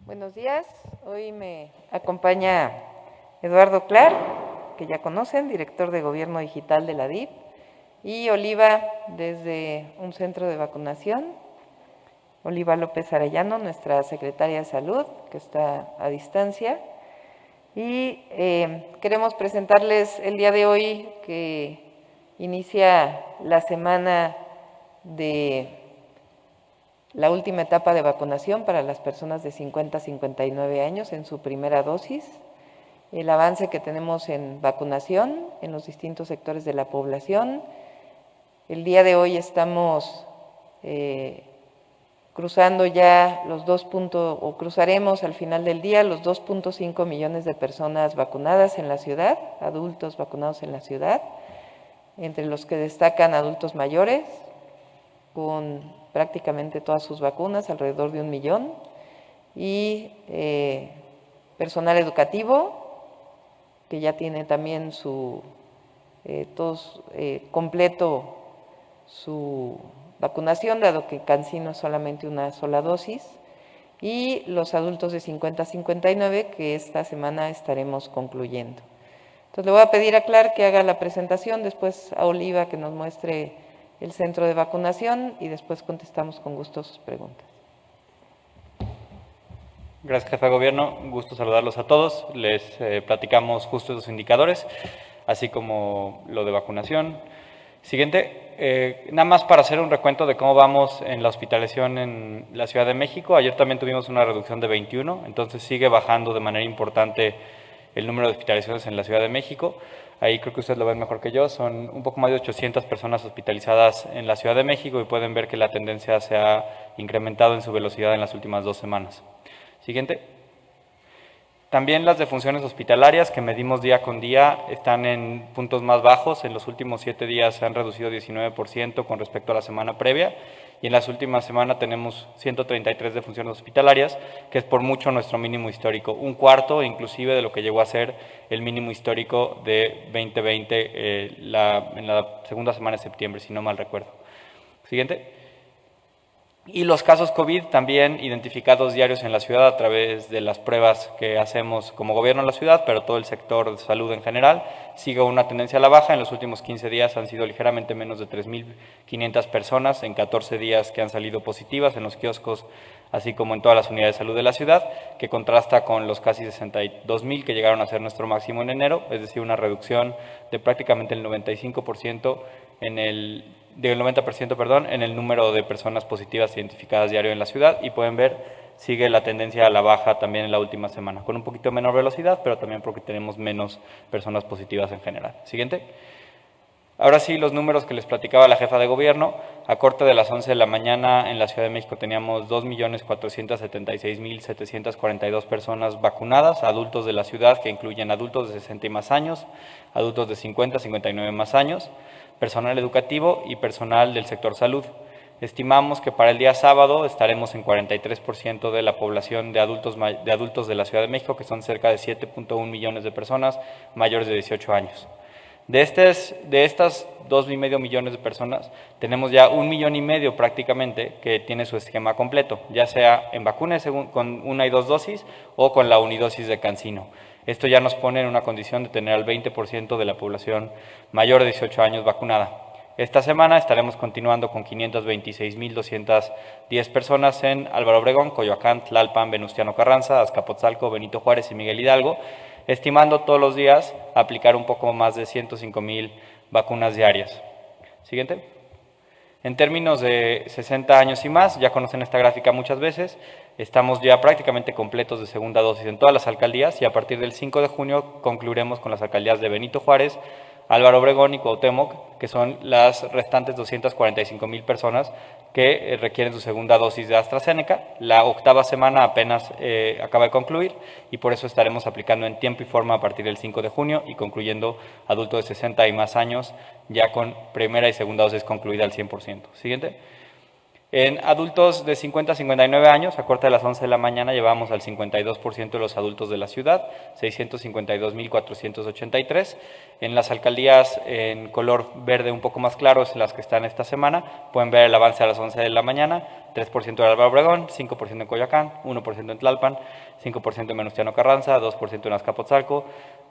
Buenos días, hoy me acompaña Eduardo Clark, que ya conocen, director de Gobierno Digital de la DIF, y Oliva desde un centro de vacunación, Oliva López Arellano, nuestra secretaria de Salud, que está a distancia. Y queremos presentarles el día de hoy que inicia la semana de la última etapa de vacunación para las personas de 50 a 59 años en su primera dosis, el avance que tenemos en vacunación en los distintos sectores de la población. El día de hoy estamos cruzando ya cruzaremos al final del día los 2.5 millones de personas vacunadas en la ciudad, adultos vacunados en la ciudad, entre los que destacan adultos mayores, con prácticamente todas sus vacunas, alrededor de 1 millón, y personal educativo, que ya tiene también completo su vacunación, dado que CanSino es solamente una sola dosis, y los adultos de 50 a 59, que esta semana estaremos concluyendo. Entonces le voy a pedir a Clark que haga la presentación, después a Oliva que nos muestre el centro de vacunación y después contestamos con gusto sus preguntas. Gracias, jefa de gobierno. Un gusto saludarlos a todos. Les platicamos justo esos indicadores, así como lo de vacunación. Siguiente, nada más para hacer un recuento de cómo vamos en la hospitalización en la Ciudad de México. Ayer también tuvimos una reducción de 21, entonces sigue bajando de manera importante el número de hospitalizaciones en la Ciudad de México. Ahí creo que ustedes lo ven mejor que yo, son un poco más de 800 personas hospitalizadas en la Ciudad de México y pueden ver que la tendencia se ha incrementado en su velocidad en las últimas 2 semanas. Siguiente. También las defunciones hospitalarias que medimos día con día están en puntos más bajos. En los últimos 7 días se han reducido 19% con respecto a la semana previa y en las últimas semanas tenemos 133 defunciones hospitalarias, que es por mucho nuestro mínimo histórico, un cuarto inclusive de lo que llegó a ser el mínimo histórico de 2020 en la segunda semana de septiembre, si no mal recuerdo. Siguiente. Y los casos COVID también identificados diarios en la ciudad a través de las pruebas que hacemos como gobierno en la ciudad, pero todo el sector de salud en general sigue una tendencia a la baja. En los últimos 15 días han sido ligeramente menos de 3.500 personas en 14 días que han salido positivas en los kioscos, así como en todas las unidades de salud de la ciudad, que contrasta con los casi 62.000 que llegaron a ser nuestro máximo en enero, es decir, una reducción de prácticamente el 95% del 90%, en el número de personas positivas identificadas diario en la ciudad, y pueden ver, sigue la tendencia a la baja también en la última semana, con un poquito menor velocidad, pero también porque tenemos menos personas positivas en general. Siguiente. Ahora sí, los números que les platicaba la jefa de gobierno. A corte de las 11 de la mañana en la Ciudad de México teníamos 2.476.742 personas vacunadas, adultos de la ciudad, que incluyen adultos de 60 y más años, adultos de 50 a 59 más años, personal educativo y personal del sector salud. Estimamos que para el día sábado estaremos en 43% de la población de adultos de la Ciudad de México, que son cerca de 7.1 millones de personas mayores de 18 años. De estas 2,5 millones de personas, tenemos ya 1,5 millones prácticamente que tiene su esquema completo, ya sea en vacunas con 1 y 2 dosis o con la unidosis de CanSino. Esto ya nos pone en una condición de tener al 20% de la población mayor de 18 años vacunada. Esta semana estaremos continuando con 526.210 personas en Álvaro Obregón, Coyoacán, Tlalpan, Venustiano Carranza, Azcapotzalco, Benito Juárez y Miguel Hidalgo, estimando todos los días aplicar un poco más de 105,000 vacunas diarias. Siguiente. En términos de 60 años y más, ya conocen esta gráfica muchas veces, estamos ya prácticamente completos de segunda dosis en todas las alcaldías y a partir del 5 de junio concluiremos con las alcaldías de Benito Juárez, Álvaro Obregón y Cuauhtémoc, que son las restantes 245,000 personas que requieren su segunda dosis de AstraZeneca. La octava semana apenas acaba de concluir y por eso estaremos aplicando en tiempo y forma a partir del 5 de junio y concluyendo adultos de 60 y más años ya con primera y segunda dosis concluida al 100%. Siguiente. En adultos de 50 a 59 años, a corte de las 11 de la mañana, llevamos al 52% de los adultos de la ciudad, 652.483. En las alcaldías en color verde un poco más claro, las que están esta semana, pueden ver el avance a las 11 de la mañana, 3% en Álvaro Obregón, 5% en Coyoacán, 1% en Tlalpan, 5% en Venustiano Carranza, 2% en Azcapotzalco,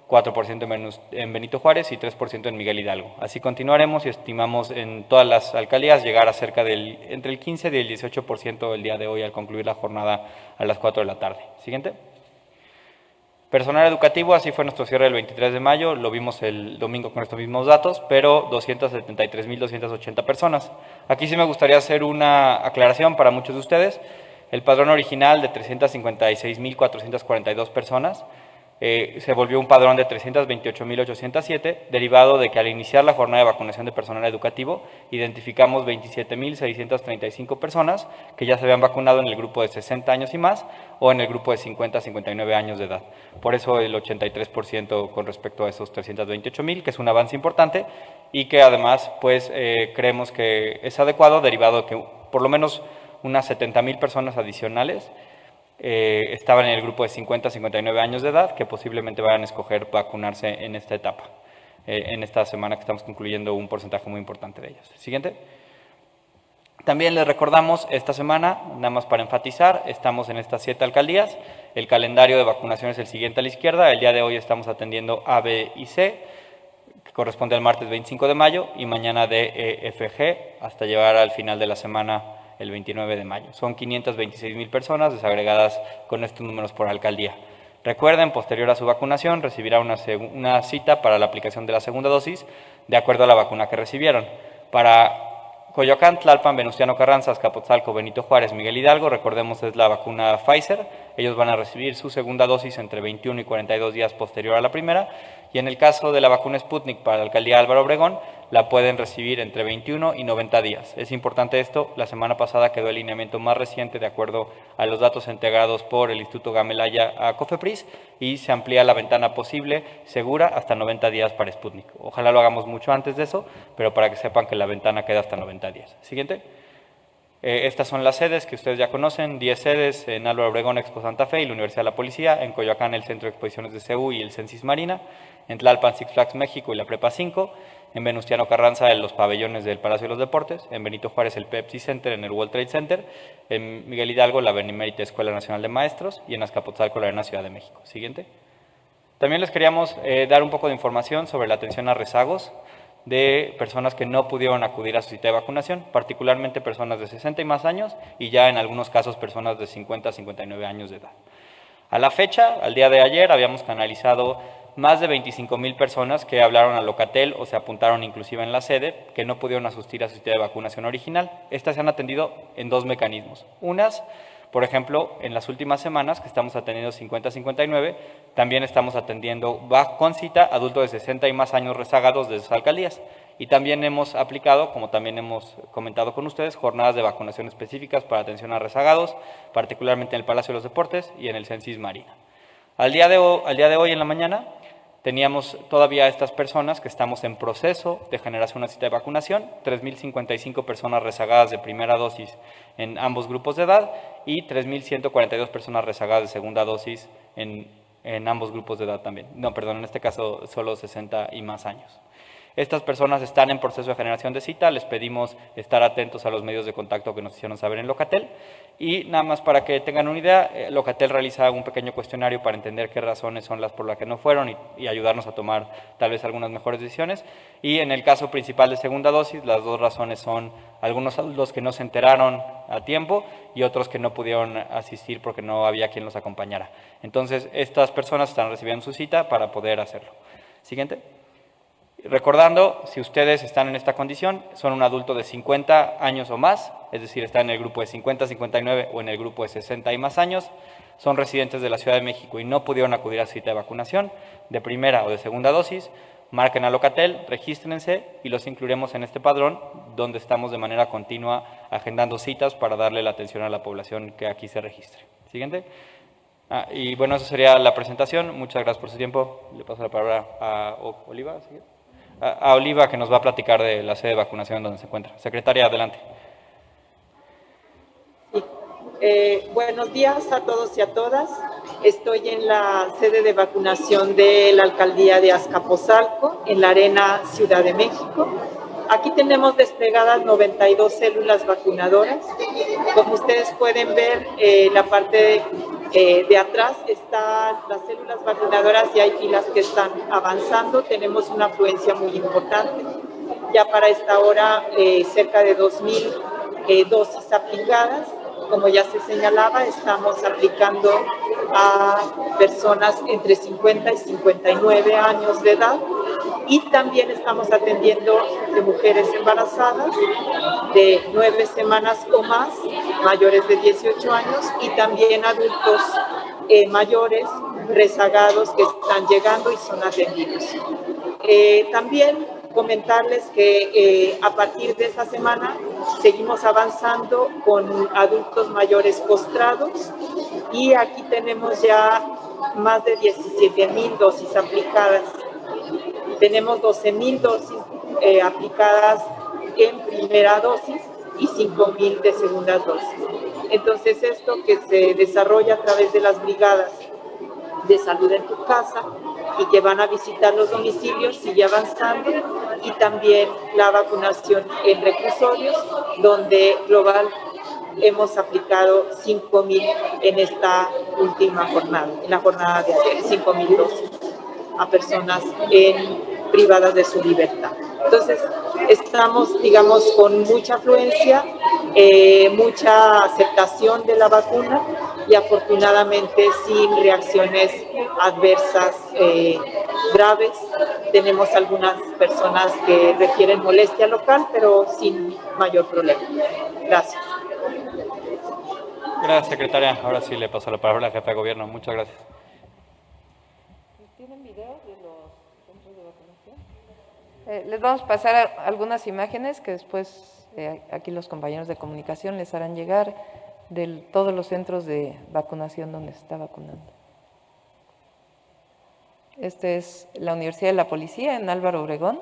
4% en Benito Juárez y 3% en Miguel Hidalgo. Así continuaremos y estimamos en todas las alcaldías llegar a cerca entre el 15 y el 18% el día de hoy al concluir la jornada a las 4 de la tarde. Siguiente. Personal educativo, así fue nuestro cierre el 23 de mayo, lo vimos el domingo con estos mismos datos, pero 273.280 personas. Aquí sí me gustaría hacer una aclaración para muchos de ustedes. El padrón original de 356.442 personas se volvió un padrón de 328.807, derivado de que al iniciar la jornada de vacunación de personal educativo, identificamos 27.635 personas que ya se habían vacunado en el grupo de 60 años y más, o en el grupo de 50 a 59 años de edad. Por eso el 83% con respecto a esos 328.000, que es un avance importante, y que además pues creemos que es adecuado, derivado de que por lo menos unas 70.000 personas adicionales estaban en el grupo de 50 a 59 años de edad, que posiblemente vayan a escoger vacunarse en esta etapa, en esta semana que estamos concluyendo un porcentaje muy importante de ellos. Siguiente. También les recordamos, esta semana, nada más para enfatizar, estamos en estas 7 alcaldías, el calendario de vacunación es el siguiente a la izquierda, el día de hoy estamos atendiendo A, B y C, que corresponde al martes 25 de mayo, y mañana D, E, F, G, hasta llegar al final de la semana el 29 de mayo. Son 526.000 personas desagregadas con estos números por alcaldía. Recuerden, posterior a su vacunación, recibirá una cita para la aplicación de la segunda dosis de acuerdo a la vacuna que recibieron. Para Coyoacán, Tlalpan, Venustiano Carranza, Azcapotzalco, Benito Juárez, Miguel Hidalgo, recordemos es la vacuna Pfizer. Ellos van a recibir su segunda dosis entre 21 y 42 días posterior a la primera. Y en el caso de la vacuna Sputnik para la alcaldía Álvaro Obregón, la pueden recibir entre 21 y 90 días. Es importante esto, la semana pasada quedó el lineamiento más reciente de acuerdo a los datos integrados por el Instituto Gamaleya a COFEPRIS y se amplía la ventana posible segura hasta 90 días para Sputnik. Ojalá lo hagamos mucho antes de eso, pero para que sepan que la ventana queda hasta 90 días. Siguiente. Estas son las sedes que ustedes ya conocen, 10 sedes en Álvaro Obregón, Expo Santa Fe y la Universidad de la Policía, en Coyoacán el Centro de Exposiciones de CEU y el Censis Marina, en Tlalpan Six Flags México y la Prepa 5, en Venustiano Carranza en los pabellones del Palacio de los Deportes, en Benito Juárez el Pepsi Center en el World Trade Center, en Miguel Hidalgo la Benemérita Escuela Nacional de Maestros y en Azcapotzalco la Arena Ciudad de México. Siguiente. También les queríamos dar un poco de información sobre la atención a rezagos de personas que no pudieron acudir a su cita de vacunación, particularmente personas de 60 y más años y ya en algunos casos personas de 50 a 59 años de edad. A la fecha, al día de ayer, habíamos canalizado más de 25.000 personas que hablaron a Locatel o se apuntaron inclusive en la sede, que no pudieron asistir a su cita de vacunación original. Estas se han atendido en 2 mecanismos. Unas, por ejemplo, en las últimas semanas que estamos atendiendo 50 a 59, también estamos atendiendo con cita adultos de 60 y más años rezagados de sus alcaldías. Y también hemos aplicado, como también hemos comentado con ustedes, jornadas de vacunación específicas para atención a rezagados, particularmente en el Palacio de los Deportes y en el Censis Marina. Al día de hoy en la mañana teníamos todavía estas personas que estamos en proceso de generarse una cita de vacunación, 3.055 personas rezagadas de primera dosis en ambos grupos de edad y 3.142 personas rezagadas de segunda dosis en ambos grupos de edad también. No, perdón, en este caso solo 60 y más años. Estas personas están en proceso de generación de cita, les pedimos estar atentos a los medios de contacto que nos hicieron saber en Locatel y nada más para que tengan una idea, Locatel realiza un pequeño cuestionario para entender qué razones son las por las que no fueron y ayudarnos a tomar tal vez algunas mejores decisiones y en el caso principal de segunda dosis, las 2 razones son algunos adultos que no se enteraron a tiempo y otros que no pudieron asistir porque no había quien los acompañara. Entonces, estas personas están recibiendo su cita para poder hacerlo. Siguiente. Recordando, si ustedes están en esta condición, son un adulto de 50 años o más, es decir, están en el grupo de 50 a 59 o en el grupo de 60 y más años, son residentes de la Ciudad de México y no pudieron acudir a su cita de vacunación de primera o de segunda dosis, marquen a Locatel, regístrense y los incluiremos en este padrón donde estamos de manera continua agendando citas para darle la atención a la población que aquí se registre. Siguiente. Y bueno, eso sería la presentación. Muchas gracias por su tiempo. Le paso la palabra a Oliva. ¿Sí? A Oliva, que nos va a platicar de la sede de vacunación donde se encuentra. Secretaria, adelante. Buenos días a todos y a todas. Estoy en la sede de vacunación de la Alcaldía de Azcapotzalco, en la Arena Ciudad de México. Aquí tenemos desplegadas 92 células vacunadoras. Como ustedes pueden ver, la parte de atrás están las células vacunadoras y hay filas que están avanzando. Tenemos una afluencia muy importante. Ya para esta hora, cerca de 2,000 dosis aplicadas. Como ya se señalaba, estamos aplicando a personas entre 50 y 59 años de edad y también estamos atendiendo de mujeres embarazadas de 9 semanas o más, mayores de 18 años y también adultos mayores rezagados que están llegando y son atendidos. También comentarles que a partir de esta semana seguimos avanzando con adultos mayores postrados y aquí tenemos ya más de 17,000 dosis aplicadas. Tenemos 12,000 dosis aplicadas en primera dosis y 5,000 de segunda dosis. Entonces, esto que se desarrolla a través de las brigadas de salud en tu casa y que van a visitar los domicilios sigue avanzando, y también la vacunación en reclusorios, donde global hemos aplicado 5,000 en esta última jornada, en la jornada de ayer, 5,000 dosis a personas privadas de su libertad. Entonces, estamos, digamos, con mucha afluencia, mucha aceptación de la vacuna y afortunadamente sin reacciones adversas graves. Tenemos algunas personas que requieren molestia local, pero sin mayor problema. Gracias. Gracias, secretaria. Ahora sí le paso la palabra a la jefa de gobierno. Muchas gracias. ¿Tienen video de los centros de vacunación? Les vamos a pasar algunas imágenes que después aquí los compañeros de comunicación les harán llegar de todos los centros de vacunación donde se está vacunando. Este es la Universidad de la Policía en Álvaro Obregón.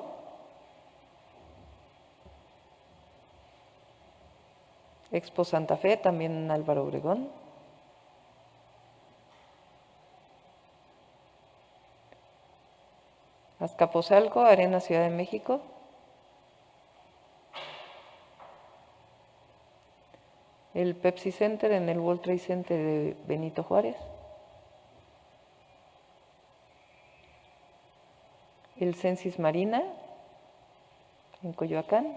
Expo Santa Fe también en Álvaro Obregón. Azcapotzalco, Arena Ciudad de México. El Pepsi Center en el World Trade Center de Benito Juárez. El Censis Marina en Coyoacán.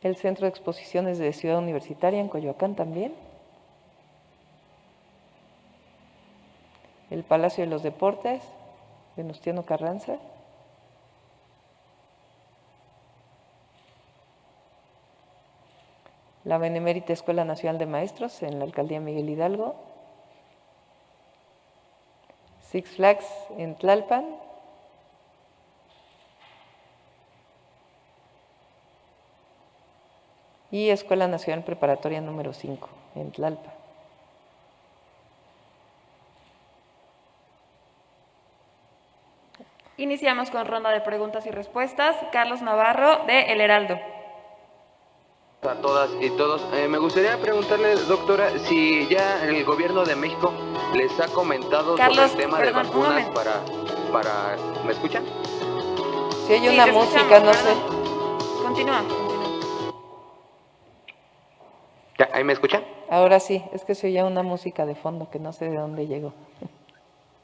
El Centro de Exposiciones de Ciudad Universitaria en Coyoacán también. El Palacio de los Deportes, Venustiano Carranza. La Benemérita Escuela Nacional de Maestros en la Alcaldía Miguel Hidalgo. Six Flags en Tlalpan. Y Escuela Nacional Preparatoria número 5 en Tlalpan. Iniciamos con ronda de preguntas y respuestas. Carlos Navarro, de El Heraldo. A todas y todos. Me gustaría preguntarle, doctora, si ya el gobierno de México les ha comentado Carlos, sobre el tema de vacunas para... ¿Me escuchan? Si hay una música, no sé. Continúa. ¿Ya? ¿Ahí me escuchan? Ahora sí, es que se oía una música de fondo que no sé de dónde llegó.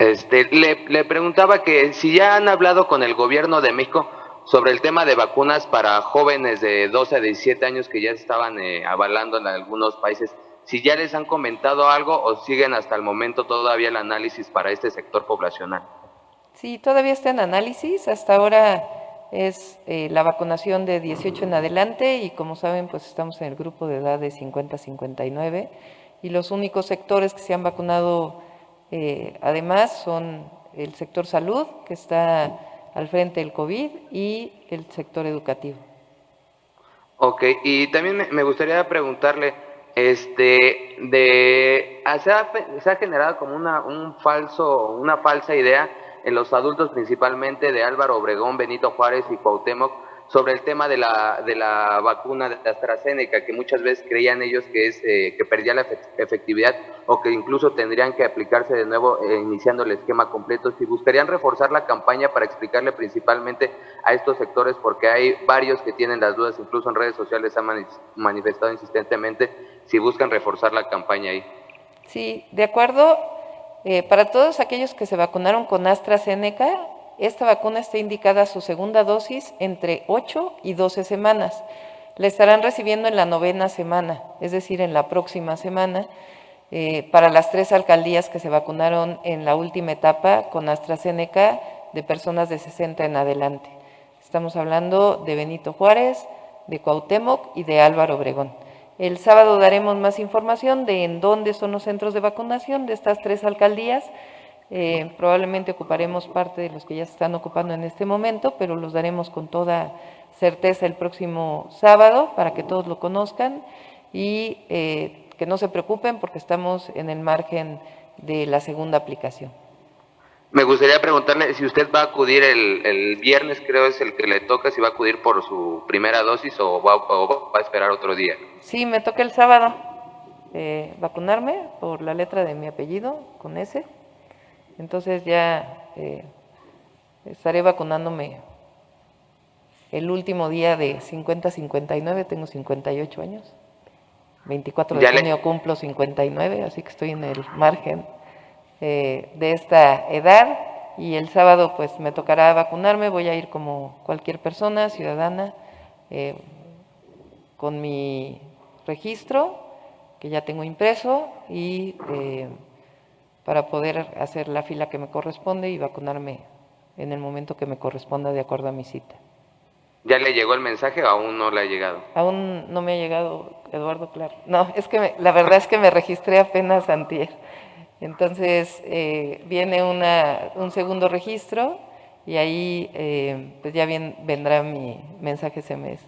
Le preguntaba que si ya han hablado con el gobierno de México sobre el tema de vacunas para jóvenes de 12 a 17 años que ya estaban avalando en algunos países, si ya les han comentado algo o siguen hasta el momento todavía el análisis para este sector poblacional. Sí, todavía está en análisis. Hasta ahora es la vacunación de 18 en adelante y como saben, pues estamos en el grupo de edad de 50 a 59 y los únicos sectores que se han vacunado además son el sector salud, que está al frente del COVID, y el sector educativo. Ok, y también me gustaría preguntarle, se ha generado como una falsa idea en los adultos, principalmente de Álvaro Obregón, Benito Juárez y Cuauhtémoc, sobre el tema de la vacuna de AstraZeneca, que muchas veces creían ellos que perdía la efectividad o que incluso tendrían que aplicarse de nuevo iniciando el esquema completo. Si buscarían reforzar la campaña para explicarle principalmente a estos sectores, porque hay varios que tienen las dudas, incluso en redes sociales han manifestado insistentemente, si buscan reforzar la campaña ahí. Sí, de acuerdo. Para todos aquellos que se vacunaron con AstraZeneca, esta vacuna está indicada a su segunda dosis entre 8 y 12 semanas. La estarán recibiendo en la 9ª semana, es decir, en la próxima semana, para las 3 alcaldías que se vacunaron en la última etapa con AstraZeneca de personas de 60 en adelante. Estamos hablando de Benito Juárez, de Cuauhtémoc y de Álvaro Obregón. El sábado daremos más información de en dónde son los centros de vacunación de estas 3 alcaldías. Probablemente ocuparemos parte de los que ya se están ocupando en este momento, pero los daremos con toda certeza el próximo sábado para que todos lo conozcan y que no se preocupen porque estamos en el margen de la segunda aplicación. Me gustaría preguntarle si usted va a acudir el viernes, creo es el que le toca, si va a acudir por su primera dosis o va a esperar otro día. Sí, me toca el sábado vacunarme por la letra de mi apellido, con S. Entonces ya estaré vacunándome el último día de 50 a 59, tengo 58 años. 24 de junio cumplo 59, así que estoy en el margen de esta edad y el sábado pues me tocará vacunarme, voy a ir como cualquier persona, ciudadana, con mi registro que ya tengo impreso y para poder hacer la fila que me corresponde y vacunarme en el momento que me corresponda de acuerdo a mi cita. ¿Ya le llegó el mensaje o aún no le ha llegado? Aún no me ha llegado, Eduardo, claro. No, es que la verdad es que me registré apenas antier. Entonces viene un segundo registro y ahí pues ya vendrá mi mensaje SMS.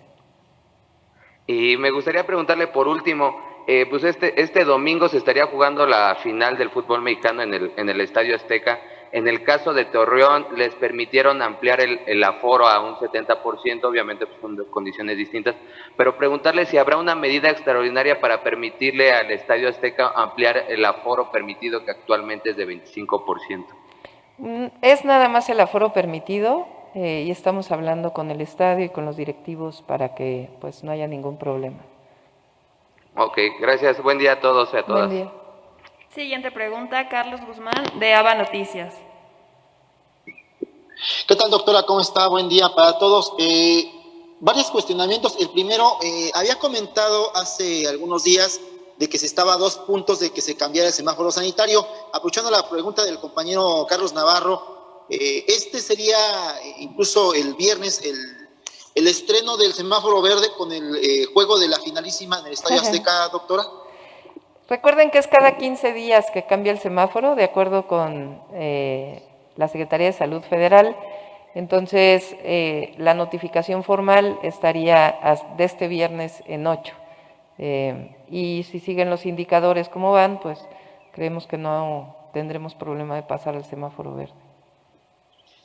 Y me gustaría preguntarle por último, pues este domingo se estaría jugando la final del fútbol mexicano en el Estadio Azteca. En el caso de Torreón, les permitieron ampliar el aforo a un 70%, obviamente pues, con condiciones distintas, pero preguntarle si habrá una medida extraordinaria para permitirle al Estadio Azteca ampliar el aforo permitido, que actualmente es de 25%. Es nada más el aforo permitido y estamos hablando con el estadio y con los directivos para que pues no haya ningún problema. Ok, gracias. Buen día a todos y a todas. Buen día. Siguiente pregunta, Carlos Guzmán, de ABA Noticias. ¿Qué tal, doctora? ¿Cómo está? Buen día para todos. Varios cuestionamientos. El primero, había comentado hace algunos días de que se estaba a 2 puntos de que se cambiara el semáforo sanitario. Aprovechando la pregunta del compañero Carlos Navarro, este sería incluso el viernes el estreno del semáforo verde con el juego de la finalísima en el Estadio Azteca, doctora. Recuerden que es cada 15 días que cambia el semáforo, de acuerdo con la Secretaría de Salud Federal. Entonces, la notificación formal estaría de este viernes en 8. Y si siguen los indicadores como van, pues creemos que no tendremos problema de pasar al semáforo verde.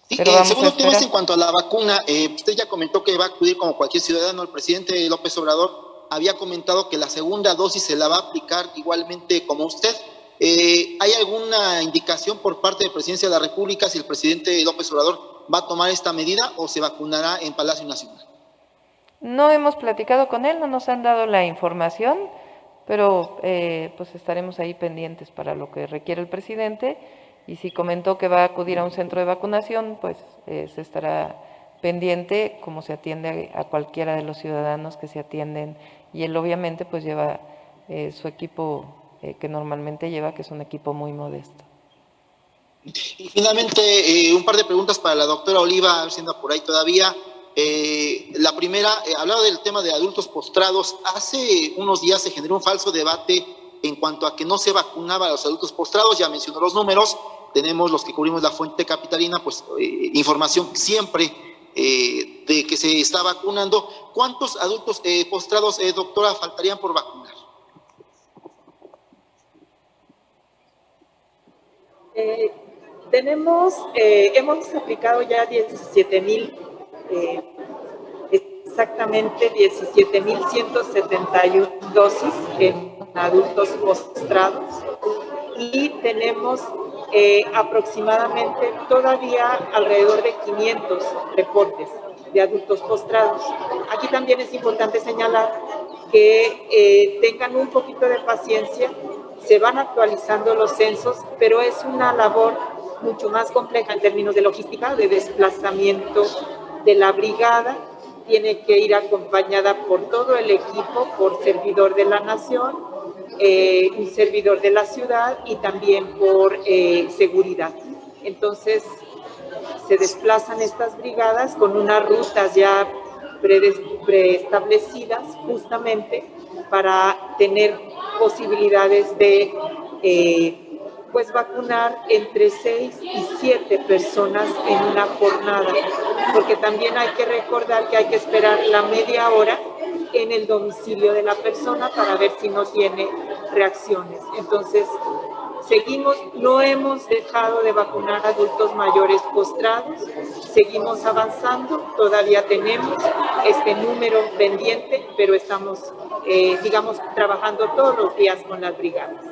Sí, Pero el segundo tema es en cuanto a la vacuna. Usted ya comentó que va a acudir como cualquier ciudadano. El presidente López Obrador había comentado que la segunda dosis se la va a aplicar igualmente como usted. ¿Hay alguna indicación por parte de Presidencia de la República si el presidente López Obrador va a tomar esta medida o se vacunará en Palacio Nacional? No hemos platicado con él, no nos han dado la información, pero pues estaremos ahí pendientes para lo que requiere el presidente. Y si comentó que va a acudir a un centro de vacunación, pues se estará pendiente como se atiende a cualquiera de los ciudadanos que se atienden. Y él obviamente pues lleva su equipo que normalmente lleva, que es un equipo muy modesto. Y finalmente, un par de preguntas para la doctora Oliva, a ver si anda por ahí todavía. La primera, hablaba del tema de adultos postrados. Hace unos días se generó un falso debate en cuanto a que no se vacunaba a los adultos postrados. Ya mencionó los números. Tenemos los que cubrimos la fuente capitalina, pues información siempre de que se está vacunando. ¿Cuántos adultos postrados, doctora, faltarían por vacunar? Hemos aplicado ya 17,000 exactamente 17.171 dosis en adultos postrados y tenemos aproximadamente todavía alrededor de 500 reportes de adultos postrados. Aquí también es importante señalar que tengan un poquito de paciencia, se van actualizando los censos, pero es una labor mucho más compleja en términos de logística, de desplazamiento de la brigada, tiene que ir acompañada por todo el equipo, por servidor de la nación, un servidor de la ciudad y también por seguridad. Entonces, se desplazan estas brigadas con unas rutas ya preestablecidas justamente para tener posibilidades de pues vacunar entre 6 y 7 personas en una jornada, porque también hay que recordar que hay que esperar la media hora en el domicilio de la persona para ver si no tiene reacciones. Entonces, seguimos, no hemos dejado de vacunar adultos mayores postrados, seguimos avanzando, todavía tenemos este número pendiente, pero estamos, digamos, trabajando todos los días con las brigadas.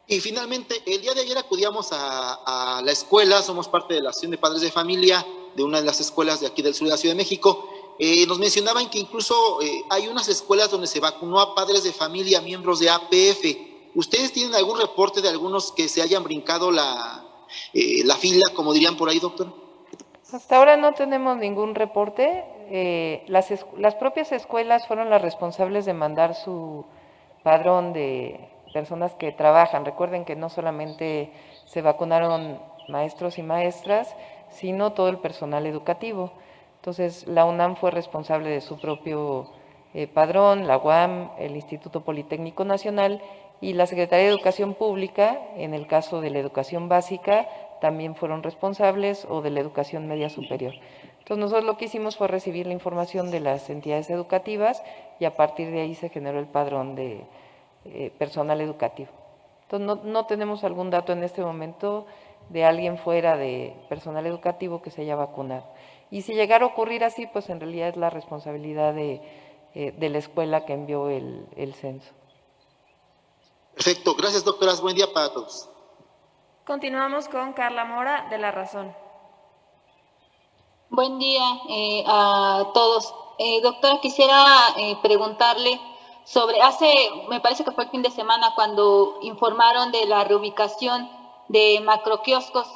Y finalmente, el día de ayer acudíamos a la escuela, somos parte de la Asociación de Padres de Familia de una de las escuelas de aquí del sur de la Ciudad de México. Nos mencionaban que incluso hay unas escuelas donde se vacunó a padres de familia, miembros de APF. ¿Ustedes tienen algún reporte de algunos que se hayan brincado la fila, como dirían por ahí, doctor? Hasta ahora no tenemos ningún reporte. Las propias escuelas fueron las responsables de mandar su padrón de personas que trabajan. Recuerden que no solamente se vacunaron maestros y maestras, sino todo el personal educativo. Entonces, la UNAM fue responsable de su propio padrón, la UAM, el Instituto Politécnico Nacional y la Secretaría de Educación Pública, en el caso de la educación básica, también fueron responsables, o de la educación media superior. Entonces, nosotros lo que hicimos fue recibir la información de las entidades educativas y a partir de ahí se generó el padrón de personal educativo. Entonces, no tenemos algún dato en este momento de alguien fuera de personal educativo que se haya vacunado. Y si llegara a ocurrir así, pues en realidad es la responsabilidad de la escuela que envió el censo. Perfecto, gracias doctoras, buen día para todos. Continuamos con Carla Mora, de La Razón. Buen día a todos. Doctora, quisiera preguntarle sobre, me parece que fue el fin de semana cuando informaron de la reubicación de macroquioscos.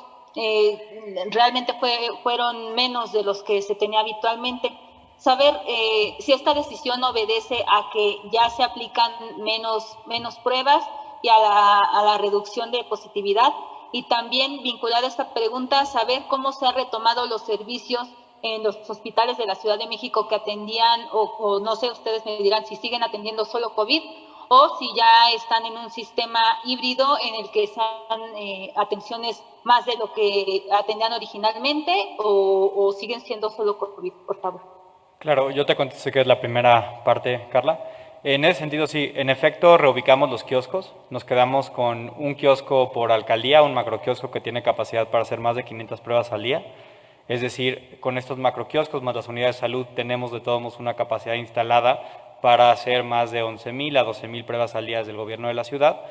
Realmente fueron menos de los que se tenía habitualmente. Saber si esta decisión obedece a que ya se aplican menos pruebas y a la reducción de positividad. Y también vinculada a esta pregunta, saber cómo se han retomado los servicios en los hospitales de la Ciudad de México que atendían, o no sé, ustedes me dirán si siguen atendiendo solo COVID o si ya están en un sistema híbrido en el que sean atenciones más de lo que atendían originalmente o siguen siendo solo COVID, por favor. Claro, yo te contesto que es la primera parte, Carla. En ese sentido, sí, en efecto, reubicamos los kioscos. Nos quedamos con un kiosco por alcaldía, un macroquiosco que tiene capacidad para hacer más de 500 pruebas al día. Es decir, con estos macroquioscos más las unidades de salud tenemos de todos modos una capacidad instalada para hacer más de 11,000 a 12,000 pruebas al día desde el gobierno de la ciudad.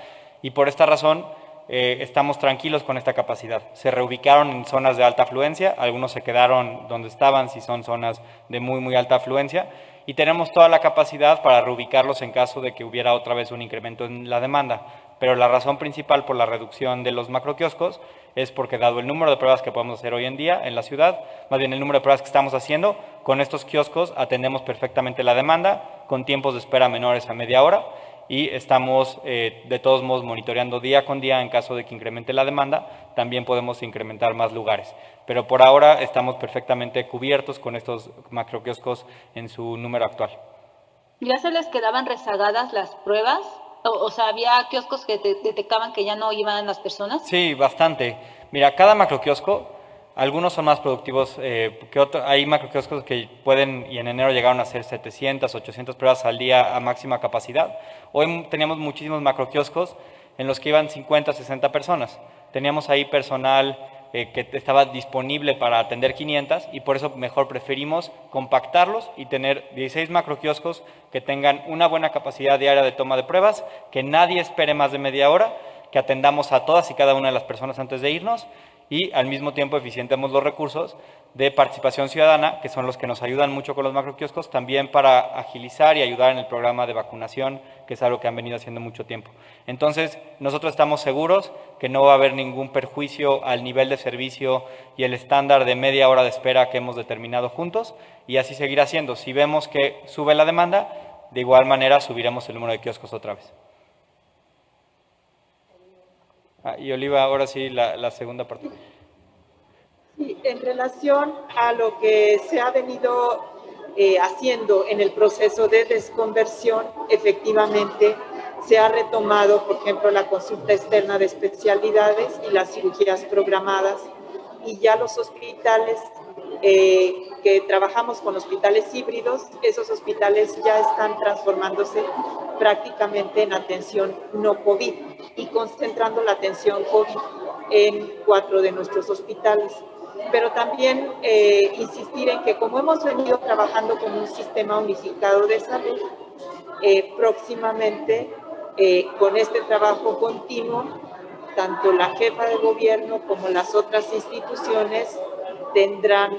Y por esta razón estamos tranquilos con esta capacidad. Se reubicaron en zonas de alta afluencia, algunos se quedaron donde estaban si son zonas de muy alta afluencia, y tenemos toda la capacidad para reubicarlos en caso de que hubiera otra vez un incremento en la demanda. Pero la razón principal por la reducción de los macroquioscos es porque, dado el número de pruebas que podemos hacer hoy en día en la ciudad, más bien el número de pruebas que estamos haciendo, con estos kioscos atendemos perfectamente la demanda, con tiempos de espera menores a media hora, y estamos de todos modos monitoreando día con día en caso de que incremente la demanda, también podemos incrementar más lugares. Pero por ahora estamos perfectamente cubiertos con estos macroquioscos en su número actual. ¿Ya se les quedaban rezagadas las pruebas? O sea, ¿había kioscos que detectaban que ya no iban las personas? Sí, bastante. Mira, cada macroquiosco, algunos son más productivos que otros. Hay macroquioscos que pueden, y en enero llegaron a hacer 700, 800 pruebas al día a máxima capacidad. Hoy teníamos muchísimos macroquioscos en los que iban 50, 60 personas. Teníamos ahí personal que estaba disponible para atender 500 y por eso mejor preferimos compactarlos y tener 16 macroquioscos que tengan una buena capacidad diaria de toma de pruebas, que nadie espere más de media hora, que atendamos a todas y cada una de las personas antes de irnos y al mismo tiempo eficientemos los recursos de participación ciudadana, que son los que nos ayudan mucho con los macroquioscos, también para agilizar y ayudar en el programa de vacunación, que es algo que han venido haciendo mucho tiempo. Entonces, nosotros estamos seguros que no va a haber ningún perjuicio al nivel de servicio y el estándar de media hora de espera que hemos determinado juntos, y así seguirá siendo. Si vemos que sube la demanda, de igual manera subiremos el número de kioscos otra vez. Y Oliva, ahora sí, la segunda parte. Sí, en relación a lo que se ha venido haciendo en el proceso de desconversión, efectivamente se ha retomado, por ejemplo, la consulta externa de especialidades y las cirugías programadas, y ya los hospitales que trabajamos con hospitales híbridos, esos hospitales ya están transformándose prácticamente en atención no COVID y concentrando la atención COVID en 4 de nuestros hospitales. Pero también insistir en que como hemos venido trabajando con un sistema unificado de salud, próximamente con este trabajo continuo, tanto la jefa de gobierno como las otras instituciones tendrán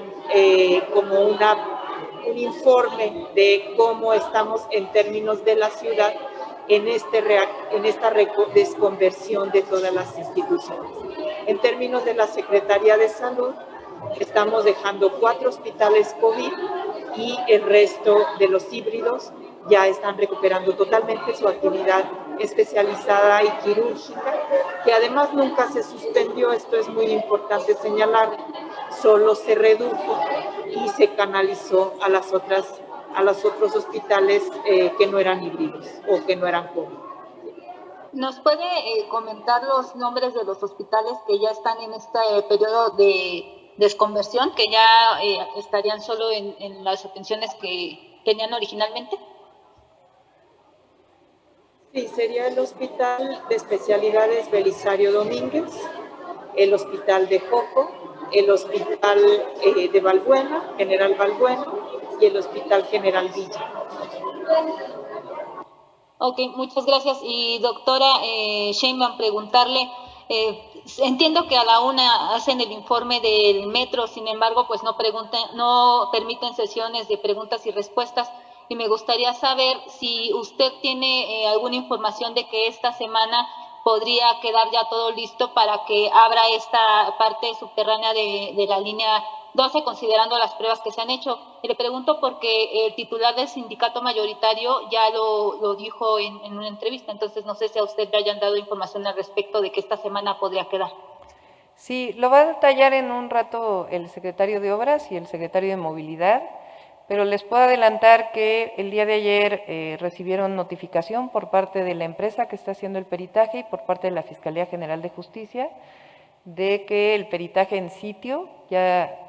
como un informe de cómo estamos en términos de la ciudad en esta desconversión de todas las instituciones. En términos de la Secretaría de Salud, estamos dejando 4 hospitales COVID y el resto de los híbridos ya están recuperando totalmente su actividad especializada y quirúrgica, que además nunca se suspendió, esto es muy importante señalar, solo se redujo y se canalizó a los otros hospitales que no eran híbridos o que no eran COVID. ¿Nos puede comentar los nombres de los hospitales que ya están en este periodo de desconversión, que ya estarían solo en las atenciones que tenían originalmente? Sí, sería el Hospital de Especialidades Belisario Domínguez, el Hospital de Joco, el Hospital de Balbuena, General Balbuena, y el Hospital General Villa. Ok, muchas gracias. Y doctora Sheinbaum, preguntarle, entiendo que a la una hacen el informe del metro, sin embargo, pues no permiten sesiones de preguntas y respuestas, y me gustaría saber si usted tiene alguna información de que esta semana podría quedar ya todo listo para que abra esta parte subterránea de la línea 12, considerando las pruebas que se han hecho. Y le pregunto porque el titular del sindicato mayoritario ya lo dijo en una entrevista, entonces no sé si a usted le hayan dado información al respecto de que esta semana podría quedar. Sí, lo va a detallar en un rato el secretario de Obras y el secretario de Movilidad, pero les puedo adelantar que el día de ayer recibieron notificación por parte de la empresa que está haciendo el peritaje y por parte de la Fiscalía General de Justicia de que el peritaje en sitio ya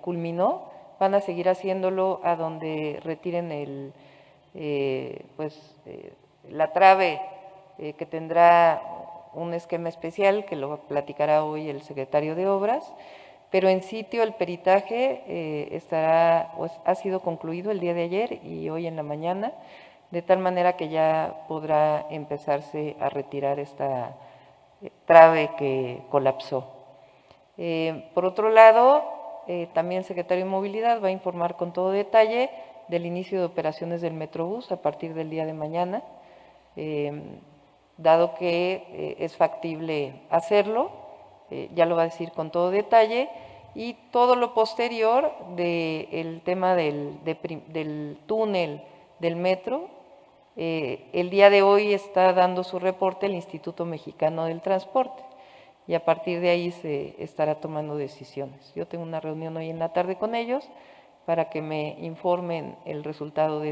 culminó. Van a seguir haciéndolo a donde retiren la trave que tendrá un esquema especial que lo platicará hoy el secretario de Obras, pero en sitio el peritaje ha sido concluido el día de ayer y hoy en la mañana, de tal manera que ya podrá empezarse a retirar esta trave que colapsó. Por otro lado, también el secretario de Movilidad va a informar con todo detalle del inicio de operaciones del Metrobús a partir del día de mañana, dado que es factible hacerlo, ya lo va a decir con todo detalle, y todo lo posterior del tema del túnel del metro. El día de hoy está dando su reporte el Instituto Mexicano del Transporte y a partir de ahí se estará tomando decisiones. Yo tengo una reunión hoy en la tarde con ellos para que me informen el resultado de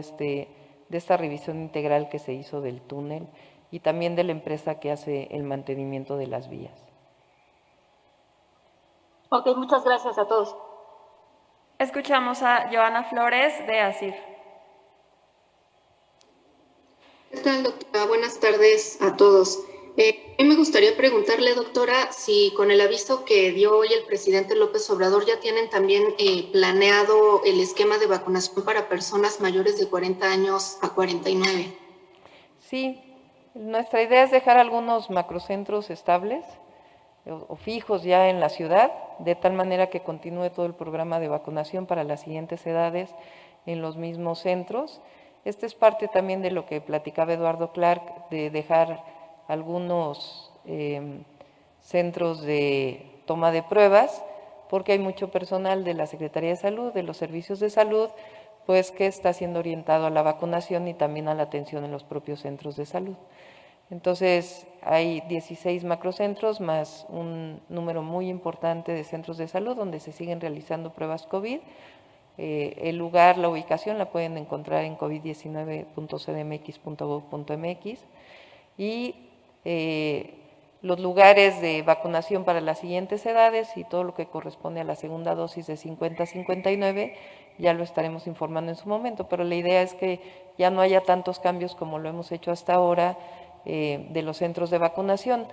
esta revisión integral que se hizo del túnel y también de la empresa que hace el mantenimiento de las vías. Ok, muchas gracias a todos. Escuchamos a Joana Flores de ASIR. ¿Qué tal, doctora? Buenas tardes a todos. A mí me gustaría preguntarle, doctora, si con el aviso que dio hoy el presidente López Obrador ya tienen también planeado el esquema de vacunación para personas mayores de 40 años a 49. Sí, nuestra idea es dejar algunos macrocentros estables o fijos ya en la ciudad, de tal manera que continúe todo el programa de vacunación para las siguientes edades en los mismos centros. Esta es parte también de lo que platicaba Eduardo Clark, de dejar algunos centros de toma de pruebas, porque hay mucho personal de la Secretaría de Salud, de los servicios de salud, pues que está siendo orientado a la vacunación y también a la atención en los propios centros de salud. Entonces, hay 16 macrocentros más un número muy importante de centros de salud donde se siguen realizando pruebas COVID. El lugar, la ubicación la pueden encontrar en covid19.cdmx.gov.mx y los lugares de vacunación para las siguientes edades y todo lo que corresponde a la segunda dosis de 50 a 59 ya lo estaremos informando en su momento, pero la idea es que ya no haya tantos cambios como lo hemos hecho hasta ahora de los centros de vacunación.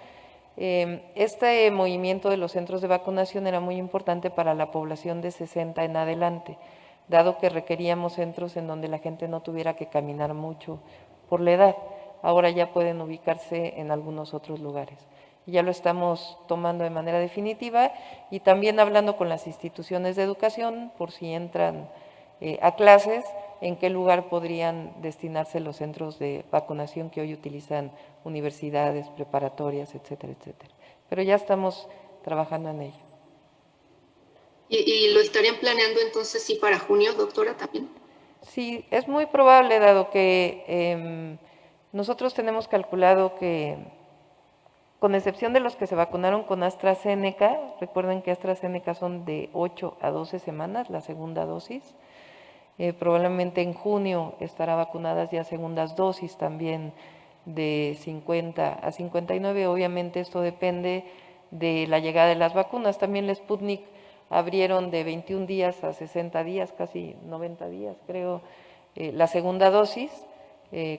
Este movimiento de los centros de vacunación era muy importante para la población de 60 en adelante, dado que requeríamos centros en donde la gente no tuviera que caminar mucho por la edad. Ahora ya pueden ubicarse en algunos otros lugares. Ya lo estamos tomando de manera definitiva y también hablando con las instituciones de educación por si entran a clases, en qué lugar podrían destinarse los centros de vacunación que hoy utilizan universidades, preparatorias, etcétera, etcétera. Pero ya estamos trabajando en ello. ¿Y lo estarían planeando entonces sí para junio, doctora, también? Sí, es muy probable, dado que nosotros tenemos calculado que, con excepción de los que se vacunaron con AstraZeneca, recuerden que AstraZeneca son de 8 a 12 semanas la segunda dosis, probablemente en junio estará vacunadas ya segundas dosis también de 50 a 59. Obviamente esto depende de la llegada de las vacunas. También la Sputnik abrieron de 21 días a 60 días, casi 90 días creo, la segunda dosis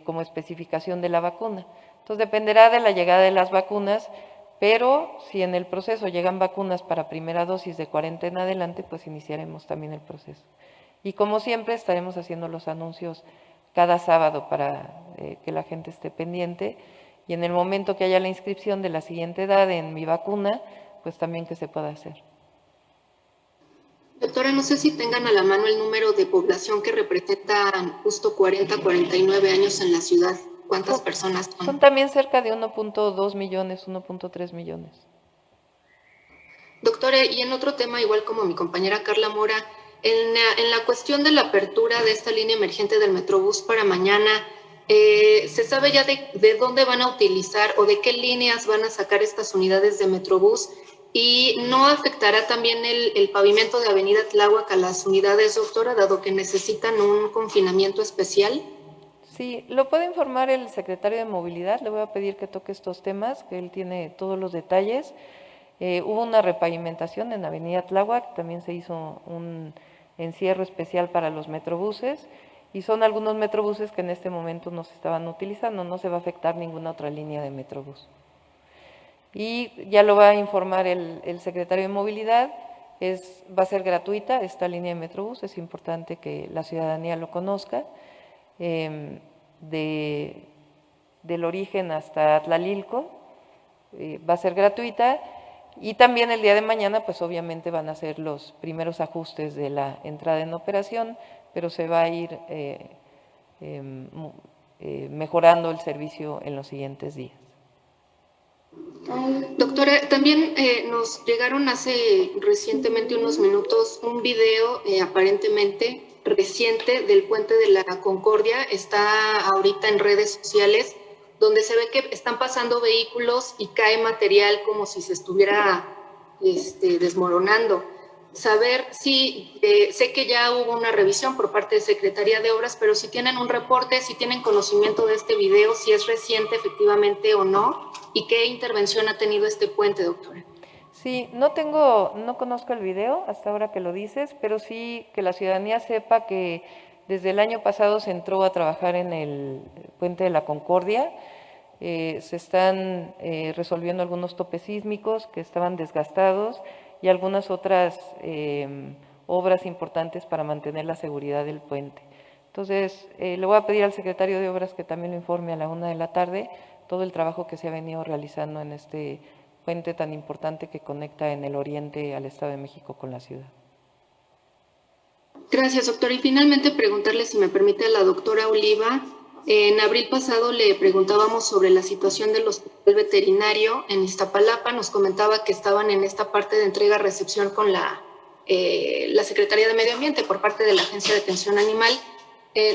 como especificación de la vacuna. Entonces dependerá de la llegada de las vacunas, pero si en el proceso llegan vacunas para primera dosis de 40 en adelante, pues iniciaremos también el proceso. Y como siempre estaremos haciendo los anuncios cada sábado para que la gente esté pendiente y en el momento que haya la inscripción de la siguiente edad en Mi Vacuna, pues también que se pueda hacer. Doctora, no sé si tengan a la mano el número de población que representan justo 40, 49 años en la ciudad. ¿Cuántas personas son? Son también cerca de 1.2 millones, 1.3 millones. Doctora, y en otro tema, igual como mi compañera Carla Mora, en la cuestión de la apertura de esta línea emergente del Metrobús para mañana, ¿se sabe ya de dónde van a utilizar o de qué líneas van a sacar estas unidades de Metrobús? ¿Y no afectará también el pavimento de Avenida Tláhuac a las unidades, doctora, dado que necesitan un confinamiento especial? Sí, lo puede informar el secretario de Movilidad, le voy a pedir que toque estos temas, que él tiene todos los detalles. Hubo una repavimentación en Avenida Tláhuac, también se hizo un encierro especial para los metrobuses y son algunos metrobuses que en este momento no se estaban utilizando, no se va a afectar ninguna otra línea de metrobús. Y ya lo va a informar el secretario de Movilidad, va a ser gratuita esta línea de metrobús, es importante que la ciudadanía lo conozca, del origen hasta Tlalilco, va a ser gratuita. Y también el día de mañana, pues obviamente van a ser los primeros ajustes de la entrada en operación, pero se va a ir mejorando el servicio en los siguientes días. Doctora, también nos llegaron hace recientemente unos minutos un video aparentemente reciente del puente de la Concordia, está ahorita en redes sociales, donde se ve que están pasando vehículos y cae material como si se estuviera desmoronando. Saber si, sé que ya hubo una revisión por parte de Secretaría de Obras, pero si tienen un reporte, si tienen conocimiento de este video, si es reciente efectivamente o no, y qué intervención ha tenido este puente, doctora. Sí, no conozco el video hasta ahora que lo dices, pero sí que la ciudadanía sepa que desde el año pasado se entró a trabajar en el puente de la Concordia. Se están resolviendo algunos topes sísmicos que estaban desgastados y algunas otras obras importantes para mantener la seguridad del puente. Entonces, le voy a pedir al secretario de Obras que también lo informe a la 1 de la tarde todo el trabajo que se ha venido realizando en este puente tan importante que conecta en el oriente al Estado de México con la ciudad. Gracias, doctora. Y finalmente preguntarle, si me permite, a la doctora Oliva. En abril pasado le preguntábamos sobre la situación del hospital veterinario en Iztapalapa. Nos comentaba que estaban en esta parte de entrega-recepción con la Secretaría de Medio Ambiente por parte de la Agencia de Atención Animal.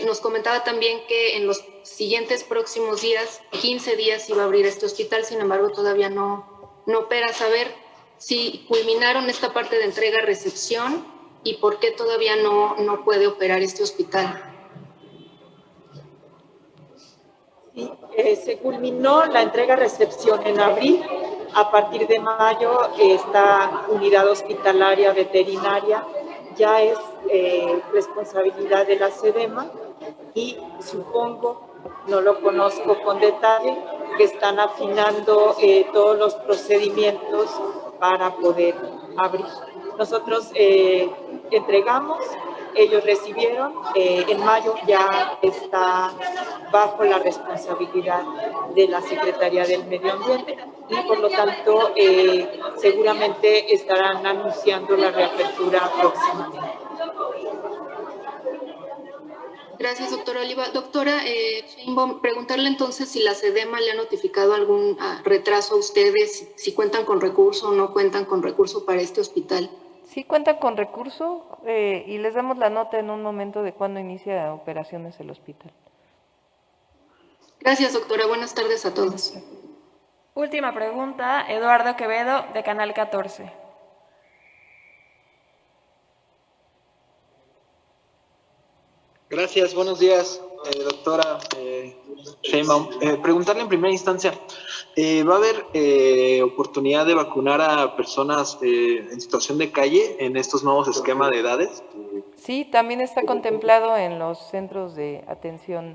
Nos comentaba también que en los siguientes próximos días, 15 días, iba a abrir este hospital. Sin embargo, todavía no opera. Saber si culminaron esta parte de entrega-recepción y por qué todavía no puede operar este hospital. Sí, se culminó la entrega-recepción en abril. A partir de mayo, esta unidad hospitalaria veterinaria ya es responsabilidad de la SEDEMA y supongo, no lo conozco con detalle, que están afinando todos los procedimientos para poder abrir. Nosotros entregamos, ellos recibieron, en mayo ya está bajo la responsabilidad de la Secretaría del Medio Ambiente y por lo tanto seguramente estarán anunciando la reapertura próximamente. Gracias, doctora Oliva. Doctora Sheinbaum, preguntarle entonces si la SEDEMA le ha notificado algún retraso a ustedes, si cuentan con recurso o no cuentan con recurso para este hospital. Sí cuentan con recurso y les damos la nota en un momento de cuándo inicia operaciones el hospital. Gracias, doctora. Buenas tardes a todos. Última pregunta, Eduardo Quevedo, de Canal 14. Gracias, buenos días, doctora Sheinbaum. Preguntarle en primera instancia, ¿va a haber oportunidad de vacunar a personas en situación de calle en estos nuevos esquemas de edades? Sí, también está contemplado en los centros de atención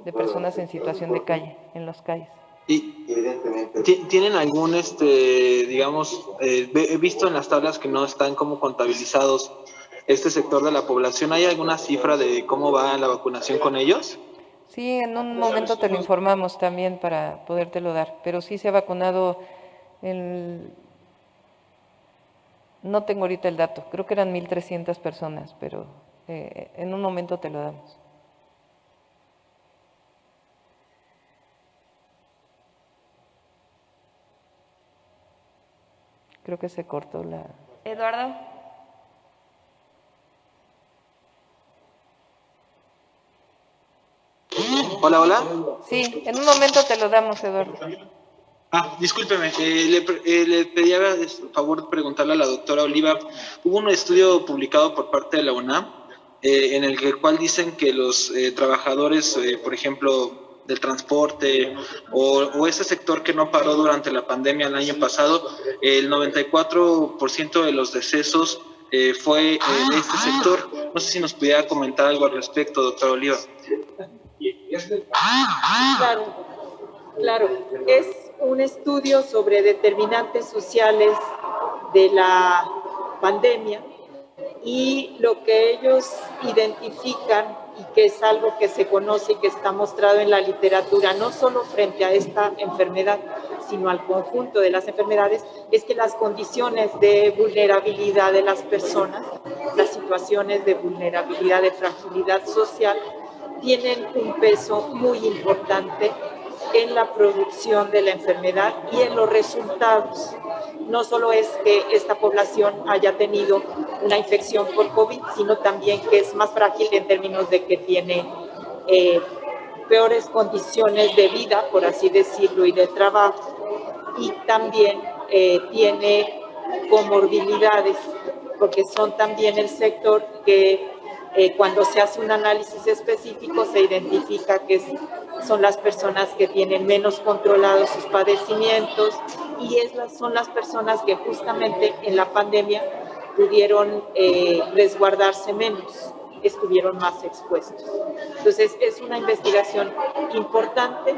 de personas en situación de calle, en las calles. ¿Y tienen algún, digamos, he visto en las tablas que no están como contabilizados este sector de la población? ¿Hay alguna cifra de cómo va la vacunación con ellos? Sí, en un momento te lo informamos también para podértelo dar, pero sí se ha vacunado, no tengo ahorita el dato, creo que eran 1,300 personas, pero en un momento te lo damos. Creo que se cortó la... Eduardo. Hola, hola. Sí, en un momento te lo damos, Eduardo. Discúlpeme, le pedía favor preguntarle a la doctora Oliva. Hubo un estudio publicado por parte de la UNAM en el cual dicen que los trabajadores, por ejemplo, del transporte o ese sector que no paró durante la pandemia el año pasado, el 94% de los decesos fue de este sector. No sé si nos pudiera comentar algo al respecto, doctora Oliva. Claro, es un estudio sobre determinantes sociales de la pandemia y lo que ellos identifican y que es algo que se conoce y que está mostrado en la literatura, no solo frente a esta enfermedad, sino al conjunto de las enfermedades, es que las condiciones de vulnerabilidad de las personas, las situaciones de vulnerabilidad, de fragilidad social, tienen un peso muy importante en la producción de la enfermedad y en los resultados. No solo es que esta población haya tenido una infección por COVID, sino también que es más frágil en términos de que tiene peores condiciones de vida, por así decirlo, y de trabajo, y también tiene comorbilidades, porque son también el sector que cuando se hace un análisis específico se identifica que son las personas que tienen menos controlados sus padecimientos y son las personas que justamente en la pandemia pudieron resguardarse menos. estuvieron más expuestos. Entonces, es una investigación importante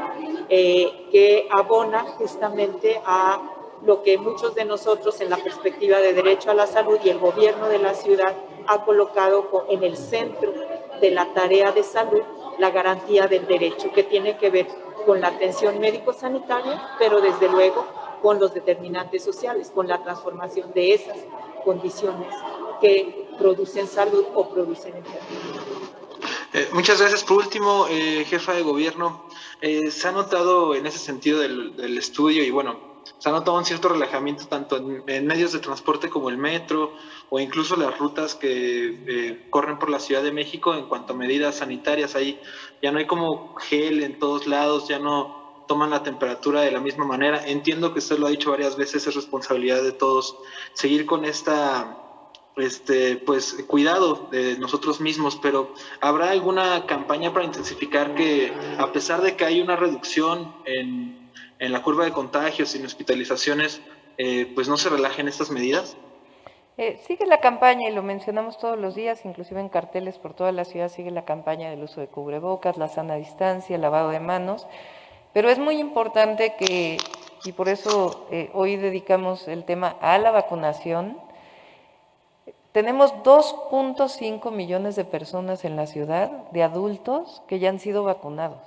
que abona justamente a lo que muchos de nosotros en la perspectiva de derecho a la salud y el gobierno de la ciudad ha colocado en el centro de la tarea de salud la garantía del derecho, que tiene que ver con la atención médico-sanitaria, pero desde luego con los determinantes sociales, con la transformación de esas condiciones que producen salud o producen enfermedad. Muchas gracias. Por último, jefa de gobierno, se ha notado en ese sentido del estudio y bueno, se ha notado un cierto relajamiento tanto en medios de transporte como el metro o incluso las rutas que corren por la Ciudad de México en cuanto a medidas sanitarias. Ahí ya no hay como gel en todos lados, ya no toman la temperatura de la misma manera. Entiendo que usted lo ha dicho varias veces, es responsabilidad de todos seguir con esta pues cuidado de nosotros mismos, pero ¿habrá alguna campaña para intensificar que a pesar de que hay una reducción en la curva de contagios y en hospitalizaciones, pues no se relajen estas medidas? Sigue la campaña y lo mencionamos todos los días, inclusive en carteles por toda la ciudad sigue la campaña del uso de cubrebocas, la sana distancia, el lavado de manos, pero es muy importante que, y por eso hoy dedicamos el tema a la vacunación. Tenemos 2.5 millones de personas en la ciudad, de adultos, que ya han sido vacunados,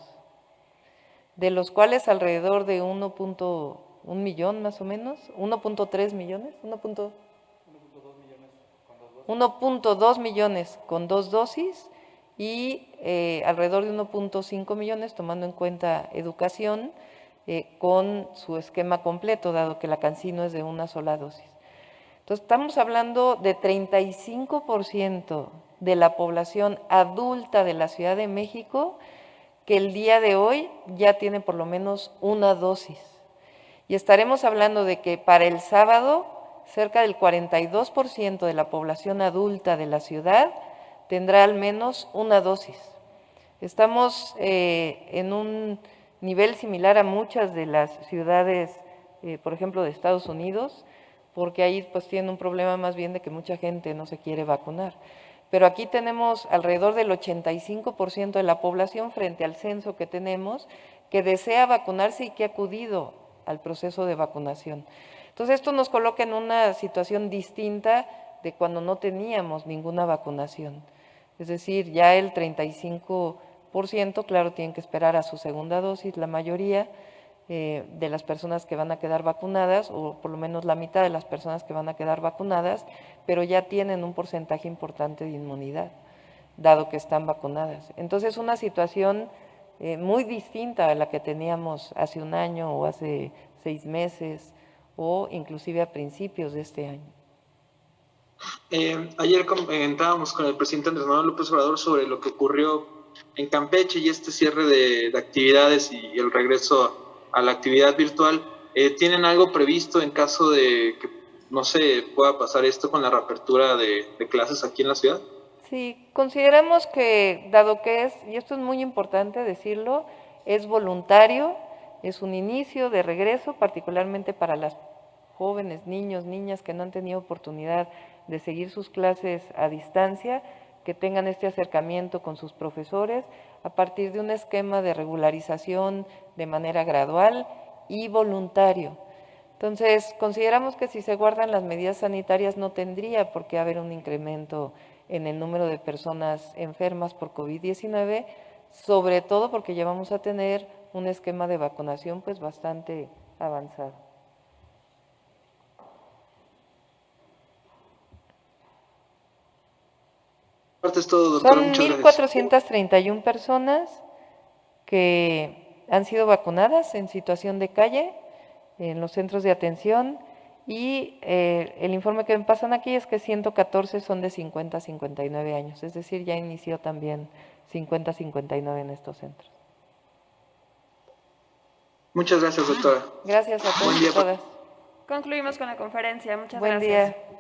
de los cuales alrededor de 1.1 millón más o menos, 1.3 millones, 1.2 millones con 2 dosis y alrededor de 1.5 millones tomando en cuenta educación con su esquema completo, dado que la CanSino es de una sola dosis. Entonces, estamos hablando de 35% de la población adulta de la Ciudad de México que el día de hoy ya tiene por lo menos una dosis. Y estaremos hablando de que para el sábado, cerca del 42% de la población adulta de la ciudad tendrá al menos una dosis. Estamos en un nivel similar a muchas de las ciudades, por ejemplo, de Estados Unidos, porque ahí pues tienen un problema más bien de que mucha gente no se quiere vacunar. Pero aquí tenemos alrededor del 85% de la población frente al censo que tenemos que desea vacunarse y que ha acudido al proceso de vacunación. Entonces esto nos coloca en una situación distinta de cuando no teníamos ninguna vacunación. Es decir, ya el 35%, claro, tienen que esperar a su segunda dosis, la mayoría de las personas que van a quedar vacunadas, o por lo menos la mitad de las personas que van a quedar vacunadas, pero ya tienen un porcentaje importante de inmunidad, dado que están vacunadas. Entonces, una situación muy distinta a la que teníamos hace un año o hace 6 meses, o inclusive a principios de este año. Ayer comentábamos con el presidente Andrés Manuel López Obrador sobre lo que ocurrió en Campeche y este cierre de actividades y el regreso a la actividad virtual. ¿Tienen algo previsto en caso de que, no sé, pueda pasar esto con la reapertura de clases aquí en la ciudad? Sí, consideramos que, dado que es, y esto es muy importante decirlo, es voluntario, es un inicio de regreso, particularmente para las jóvenes, niños, niñas que no han tenido oportunidad de seguir sus clases a distancia, que tengan este acercamiento con sus profesores a partir de un esquema de regularización de manera gradual y voluntario. Entonces, consideramos que si se guardan las medidas sanitarias no tendría por qué haber un incremento en el número de personas enfermas por COVID-19, sobre todo porque ya vamos a tener un esquema de vacunación pues bastante avanzado. Es todo, doctora. Son 1.431 personas que han sido vacunadas en situación de calle en los centros de atención y el informe que me pasan aquí es que 114 son de 50 a 59 años, es decir, ya inició también 50 a 59 en estos centros. Muchas gracias, doctora. Gracias a todos Buen día. y todas. Concluimos con la conferencia. Muchas Buen gracias. día.